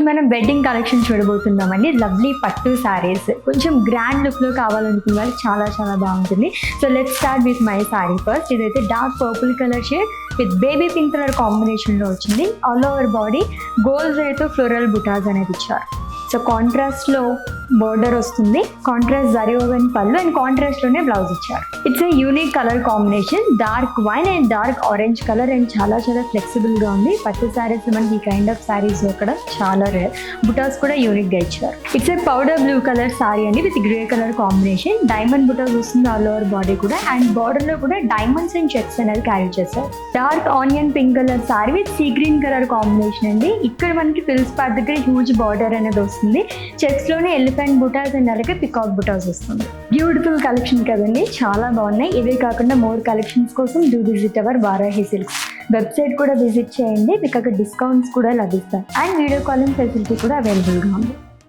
మనం wedding collection చూడబోతున్నామండి. Lovely పట్టు సారీస్, కొంచెం గ్రాండ్ లుక్లో కావాలనుకున్న వాళ్ళకి చాలా చాలా బాగుంటుంది. So let's start with my sari first. ఇదైతే dark purple colour shade with baby pink colour కాంబినేషన్లో వచ్చింది. ఆల్ ఓవర్ బాడీ గోల్డ్ రేతో ఫ్లోరల్ బుటాస్ అనేది ఇచ్చారు. సో కాంట్రాస్ట్లో బోర్డర్ వస్తుంది, contrast zari woven pallu and కాంట్రాస్ట్లోనే బ్లౌజ్ ఇచ్చారు. It's a unique colour combination, dark wine and dark orange colour and చాలా చాలా ఫ్లెక్సిబుల్గా ఉంది. పట్టు శారీస్ మనకి ఈ కైండ్ ఆఫ్ శారీస్ అక్కడ చాలా రేర్. బుటాస్ కూడా యూనిక్గా ఇచ్చారు. It's a powder blue colour sari అండి with grey colour combination. Diamond butas వస్తుంది ఆల్ ఓవర్ బాడీ కూడా, అండ్ బార్డర్లో కూడా డైమండ్స్ అండ్ చెక్స్ అనేది క్యారీ చేశారు. Dark onion pink colour sari with sea green colour combination అండి. ఇక్కడ మనకి ఫిల్స్ పార్ట్ దగ్గర హ్యూజ్ బార్డర్ అనేది వస్తుంది. చెక్స్లోనే ఎలిఫెంట్ బుటాస్ అండ్ అలాగే పికాక్ బుటాస్ వస్తుంది. బ్యూటిఫుల్ కలెక్షన్ కదండి, చాలా బాగున్నాయి. ఇవే కాకుండా మోర్ కలెక్షన్స్ కోసం do visit our Varahi silks website కూడా విజిట్ చేయండి. మీకు అక్కడ డిస్కౌంట్స్ కూడా లభిస్తాయి అండ్ వీడియో కాలింగ్ ఫెసిలిటీ కూడా అవైలబుల్గా ఉంది.